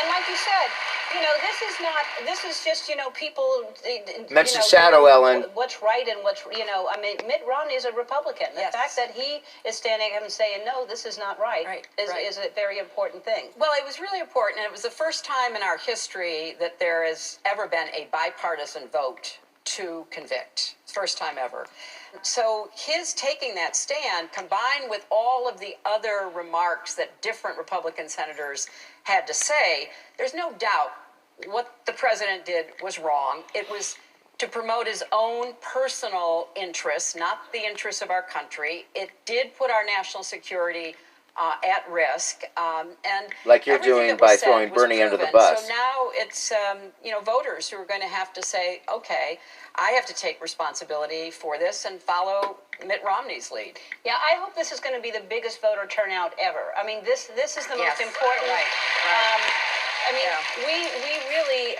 and like you said, this is just, people, Mention shadow, Ellen. What's right and what's, I mean, Mitt Romney is a Republican. The fact that he is standing up and saying, no, this is not right, is a very important thing. Well, it was really important, and it was the first time in our history that there has ever been a bipartisan vote to convict. First time ever. So his taking that stand, combined with all of the other remarks that different Republican senators had to say, there's no doubt what the president did was wrong. It was to promote his own personal interests, not the interests of our country. It did put our national security at risk, and like you're doing by throwing Bernie under the bus. So now it's voters who are going to have to say, okay, I have to take responsibility for this and follow Mitt Romney's lead. Yeah, I hope this is going to be the biggest voter turnout ever. I mean, this is the most important. Right. I mean, we really,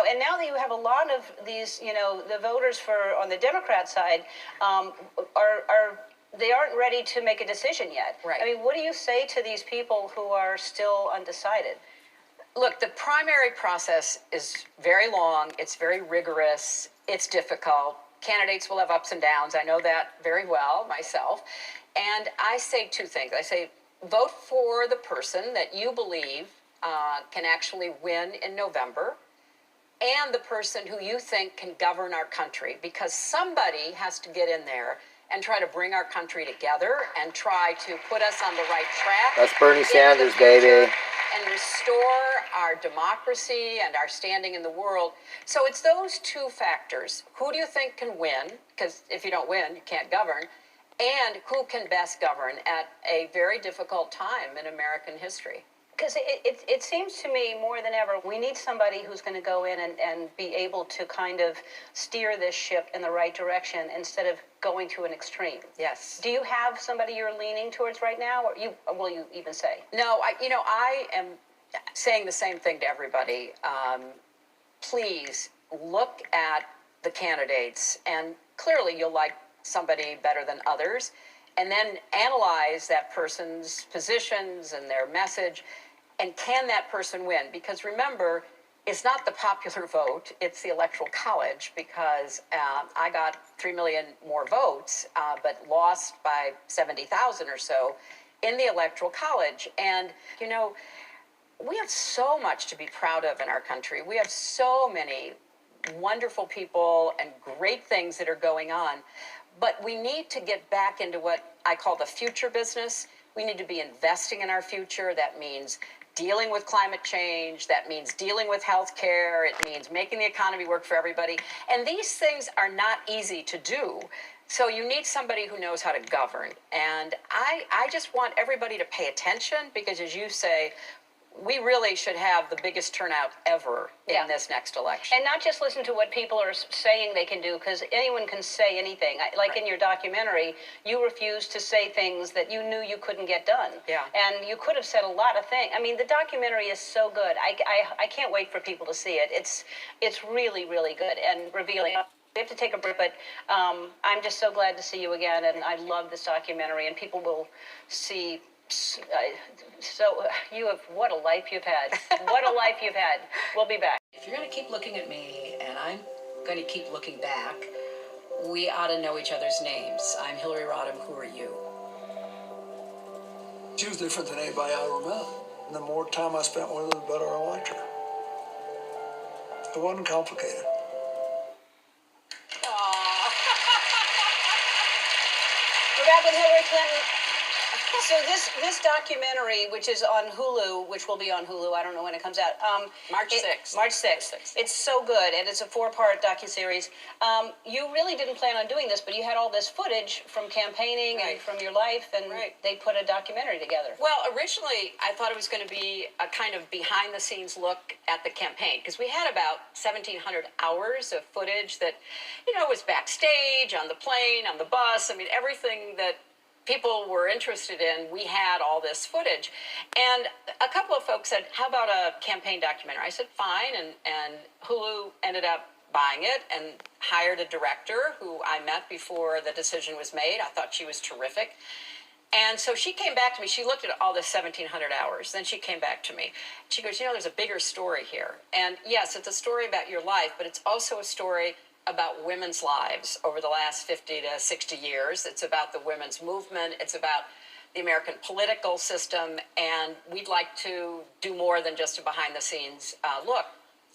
and now that you have a lot of these, the voters on the Democrat side they aren't ready to make a decision yet. Right. I mean, what do you say to these people who are still undecided? Look, the primary process is very long. It's very rigorous. It's difficult. Candidates will have ups and downs. I know that very well myself. And I say two things. I say, vote for the person that you believe can actually win in November, and the person who you think can govern our country, because somebody has to get in there and try to bring our country together and try to put us on the right track. That's Bernie Sanders, baby. And restore our democracy and our standing in the world. So it's those two factors. Who do you think can win? Because if you don't win, you can't govern. And who can best govern at a very difficult time in American history? Because it seems to me more than ever, we need somebody who's going to go in and be able to kind of steer this ship in the right direction instead of going to an extreme. Yes. Do you have somebody you're leaning towards right now, or will you even say? No, I am saying the same thing to everybody. Please look at the candidates, and clearly you'll like somebody better than others, and then analyze that person's positions and their message. And can that person win? Because remember, it's not the popular vote, it's the Electoral College, because I got 3 million more votes, but lost by 70,000 or so in the Electoral College. And, we have so much to be proud of in our country. We have so many wonderful people and great things that are going on. But we need to get back into what I call the future business. We need to be investing in our future. That means dealing with climate change. That means dealing with health care. It means making the economy work for everybody. And these things are not easy to do. So you need somebody who knows how to govern. And I just want everybody to pay attention, because as you say, we really should have the biggest turnout ever in this next election. And not just listen to what people are saying they can do, because anyone can say anything. Like in your documentary, you refused to say things that you knew you couldn't get done. Yeah. And you could have said a lot of things. I mean, the documentary is so good. I can't wait for people to see it. It's really, really good and revealing. We have to take a break, but I'm just so glad to see you again, and I love this documentary, and people will see. So what a life you've had. What a life you've had. We'll be back. If you're going to keep looking at me and I'm going to keep looking back, we ought to know each other's names. I'm Hillary Rodham. Who are you? She was different than anybody I ever met. And the more time I spent with her, the better I liked her. It wasn't complicated. We're back with Hillary Clinton. So this documentary, which is on HULU, which will be on HULU, I don't know when it comes out. March 6th. March 6th. It's so good, and it's a 4-part docuseries. You really didn't plan on doing this, but you had all this footage from campaigning and from your life, and they put a documentary together. Well, originally, I thought it was going to be a kind of behind-the-scenes look at the campaign, because we had about 1,700 hours of footage that, was backstage, on the plane, on the bus. I mean, everything that people were interested in, we had all this footage. And a couple of folks said, how about a campaign documentary? I said, fine, and HULU ended up buying it and hired a director who I met before the decision was made. I thought she was terrific. And so she came back to me. She looked at all the 1,700 hours. Then she came back to me. She goes, there's a bigger story here. And yes, it's a story about your life, but it's also a story about women's lives over the last 50 to 60 years. It's about the women's movement. It's about the American political system. And we'd like to do more than just a behind-the-scenes look.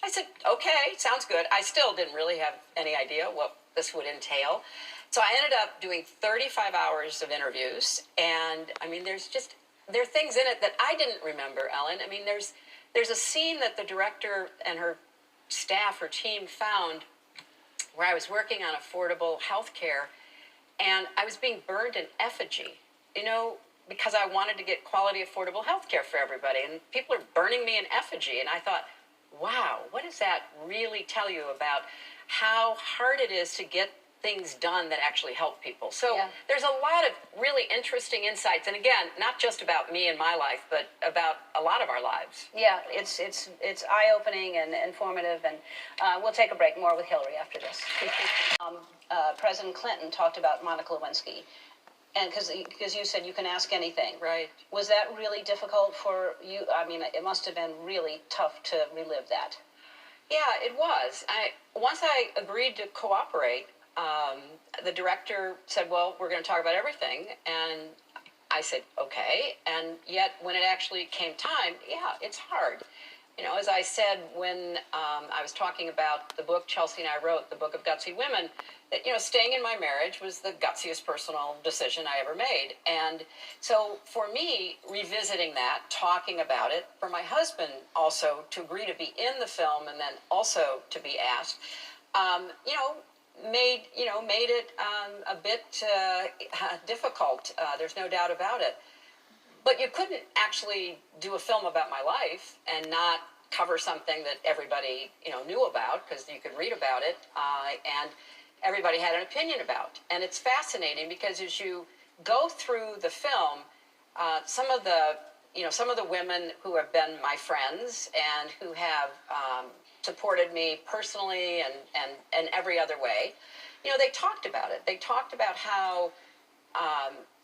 I said, okay, sounds good. I still didn't really have any idea what this would entail. So I ended up doing 35 hours of interviews, and I mean, there are things in it that I didn't remember, Ellen. I mean, there's a scene that the director and her staff, her team found where I was working on affordable health care, and I was being burned in effigy, because I wanted to get quality, affordable health care for everybody, and people are burning me in effigy, and I thought, wow, what does that really tell you about how hard it is to get things done that actually help people? So there's a lot of really interesting insights, and again, not just about me and my life, but about a lot of our lives. Yeah, it's eye-opening and informative, and we'll take a break. More with Hillary after this. President Clinton talked about Monica Lewinsky, and because you said you can ask anything. Right. Was that really difficult for you? I mean, it must have been really tough to relive that. Yeah, it was. Once I agreed to cooperate, the director said, well, we're going to talk about everything. And I said, okay. And yet when it actually came time, it's hard. As I said, when I was talking about the book Chelsea and I wrote, The Book of Gutsy Women, that, staying in my marriage was the gutsiest personal decision I ever made. And so for me, revisiting that, talking about it, for my husband also to agree to be in the film and then also to be asked, made it a bit difficult. There's no doubt about it. But you couldn't actually do a film about my life and not cover something that everybody knew about, because you could read about it and everybody had an opinion about. And it's fascinating because as you go through the film, some of the women who have been my friends and who have supported me personally and every other way, they talked about it. They talked about how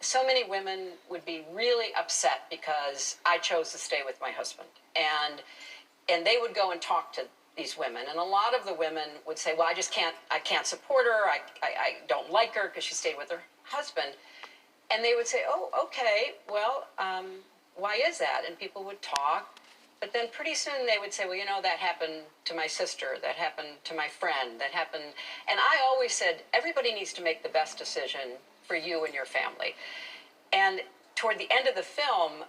so many women would be really upset because I chose to stay with my husband. And they would go and talk to these women. And a lot of the women would say, well, I can't support her. I don't like her because she stayed with her husband. And they would say, oh, okay, well, why is that? And people would talk. But then pretty soon they would say, well, that happened to my sister, that happened to my friend, that happened. And I always said, everybody needs to make the best decision for you and your family. And toward the end of the film,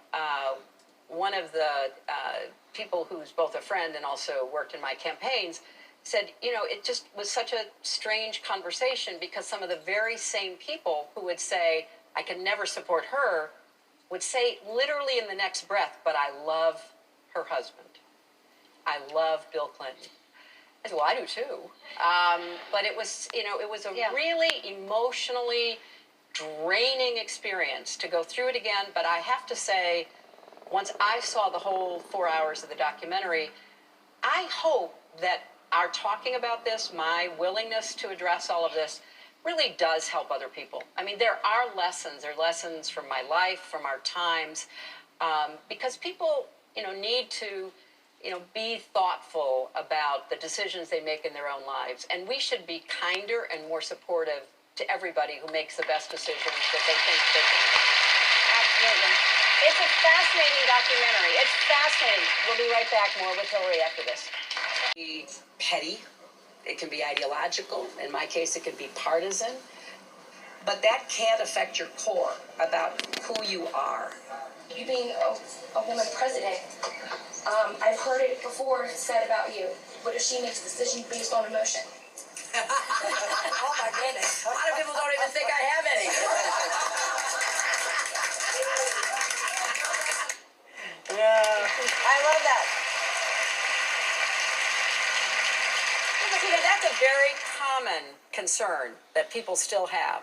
one of the people who's both a friend and also worked in my campaigns said, it just was such a strange conversation because some of the very same people who would say, I can never support her, would say literally in the next breath, but I love her husband. I love Bill Clinton. I said, well, I do too. But it was, it was a really emotionally draining experience to go through it again. But I have to say, once I saw the whole 4 hours of the documentary, I hope that our talking about this, my willingness to address all of this, really does help other people. I mean, there are lessons. There are lessons from my life, from our times, because people, need to, be thoughtful about the decisions they make in their own lives. And we should be kinder and more supportive to everybody who makes the best decisions that they think they can. Absolutely. It's a fascinating documentary. It's fascinating. We'll be right back. More with Hillary after this. Be petty. It can be ideological. In my case, it can be partisan. But that can't affect your core about who you are. You being a woman president, I've heard it before said about you. What if she makes a decision based on emotion? Oh my goodness. A lot of people don't even think I have any. I love that. That's a very common concern that people still have,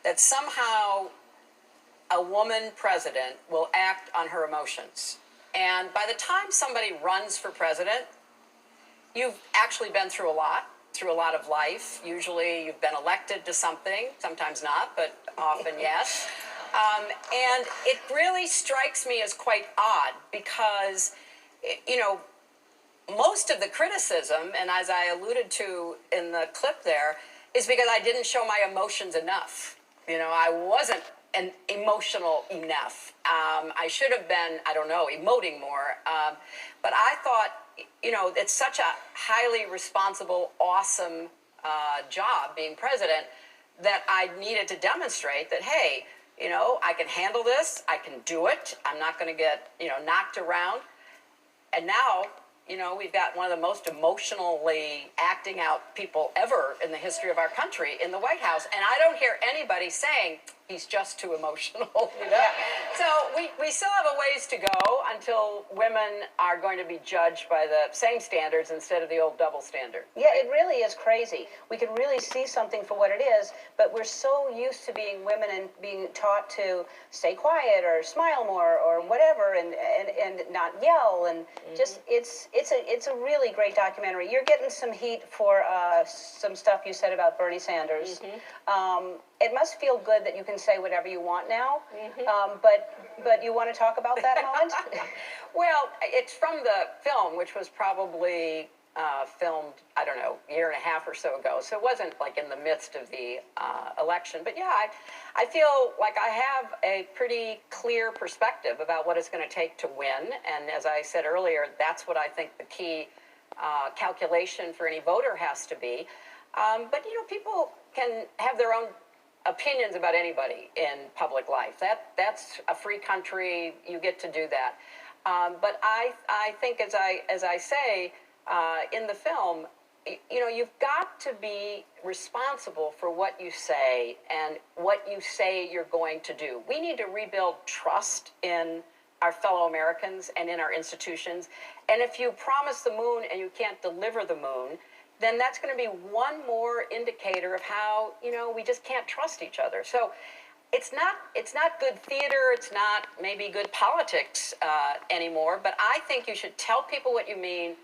that somehow a woman president will act on her emotions. And by the time somebody runs for president, you've actually been through a lot of life. Usually you've been elected to something, sometimes not, but often yes. And it really strikes me as quite odd because, you know, most of the criticism, and as I alluded to in the clip there, is because I didn't show my emotions enough. You know, I wasn't emotional enough. I should have been, I don't know, emoting more. But I thought, you know, it's such a highly responsible, awesome job being president that I needed to demonstrate that, hey, you know, I can handle this, I can do it, I'm not going to get, you know, knocked around. And now, you know, we've got one of the most emotionally acting out people ever in the history of our country in the White House. And I don't hear anybody saying he's just too emotional, you know? So we still have a ways to go until women are going to be judged by the same standards instead of the old double standard. Yeah, it really is crazy. We can really see something for what it is, but we're so used to being women and being taught to stay quiet or smile more or whatever and not yell and just it's a really great documentary. You're getting some heat for some stuff you said about Bernie Sanders. It must feel good that you can say whatever you want now, but you want to talk about that moment? Well, it's from the film, which was probably filmed, I don't know, a year and a half or so ago. So it wasn't like in the midst of the election. But yeah, I feel like I have a pretty clear perspective about what it's going to take to win. And as I said earlier, that's what I think the key calculation for any voter has to be. But, you know, people can have their own opinions about anybody in public life. That's a free country. You get to do that. But I think, as I say in the film, you know, you've got to be responsible for what you say and what you say you're going to do. We need to rebuild trust in our fellow Americans and in our institutions. And if you promise the moon and you can't deliver the moon, then that's going to be one more indicator of how, you know, we just can't trust each other. So it's not good theater, it's not maybe good politics anymore, but I think you should tell people what you mean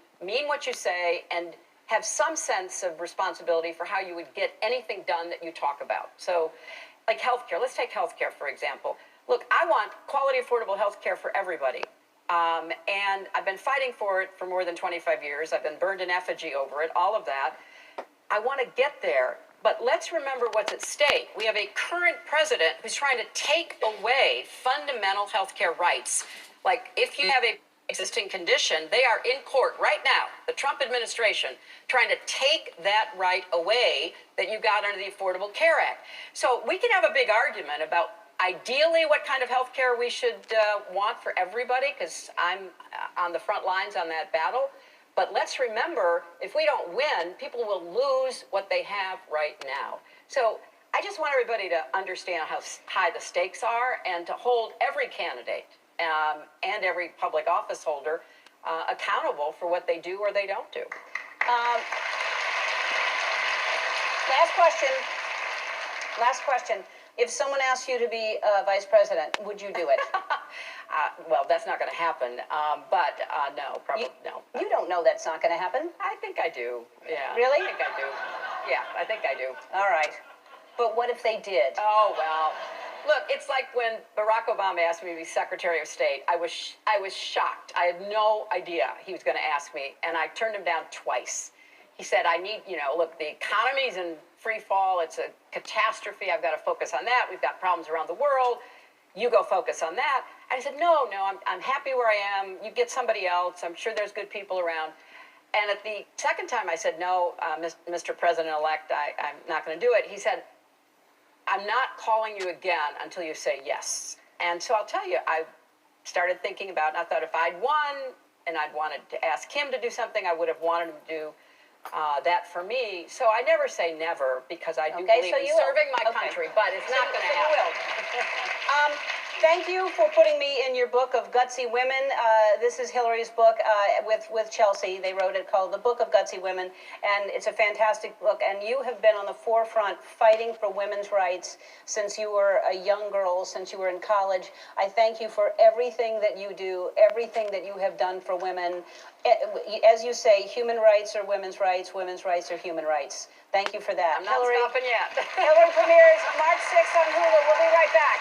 what you say, and have some sense of responsibility for how you would get anything done that you talk about. So, like healthcare, let's take healthcare, for example. Look, I want quality, affordable healthcare for everybody. And I've been fighting for it for more than 25 years. I've been burned in effigy over it, all of that. I want to get there, but let's remember what's at stake. We have a current president who's trying to take away fundamental healthcare rights. Like, if you have a existing condition, they are in court right now, the Trump administration, trying to take that right away that you got under the Affordable Care Act. So we can have a big argument about ideally what kind of health care we should want for everybody, because I'm on the front lines on that battle. But let's remember, if we don't win, people will lose what they have right now. So I just want everybody to understand how high the stakes are and to hold every candidate and every public office holder accountable for what they do or they don't do. Last question. If someone asked you to be vice president, would you do it? Well, that's not going to happen, but no, probably no. You don't know that's not going to happen. I think I do, yeah. Really? I think I do. Yeah, I think I do. All right. But what if they did? Oh, well. Look, it's like when Barack Obama asked me to be Secretary of State. I was shocked. I had no idea he was going to ask me, and I turned him down twice. He said, I need, you know, look, the economy's in free fall. It's a catastrophe. I've got to focus on that. We've got problems around the world. You go focus on that. And I said, no, I'm happy where I am. You get somebody else. I'm sure there's good people around. And at the second time I said, no, Mr. President-elect, I'm not going to do it. He said, I'm not calling you again until you say yes. And so I'll tell you, I started thinking about it, and I thought if I'd won and I'd wanted to ask him to do something, I would have wanted him to do that for me. So I never say never, because I do believe in serving my country, but it's not going to happen. Thank you for putting me in your book of Gutsy Women. This is Hillary's book with Chelsea. They wrote it called The Book of Gutsy Women, and it's a fantastic book. And you have been on the forefront fighting for women's rights since you were a young girl, since you were in college. I thank you for everything that you do, everything that you have done for women. As you say, human rights are women's rights are human rights. Thank you for that. I'm not stopping yet. Hillary premieres March 6th on Hulu. We'll be right back.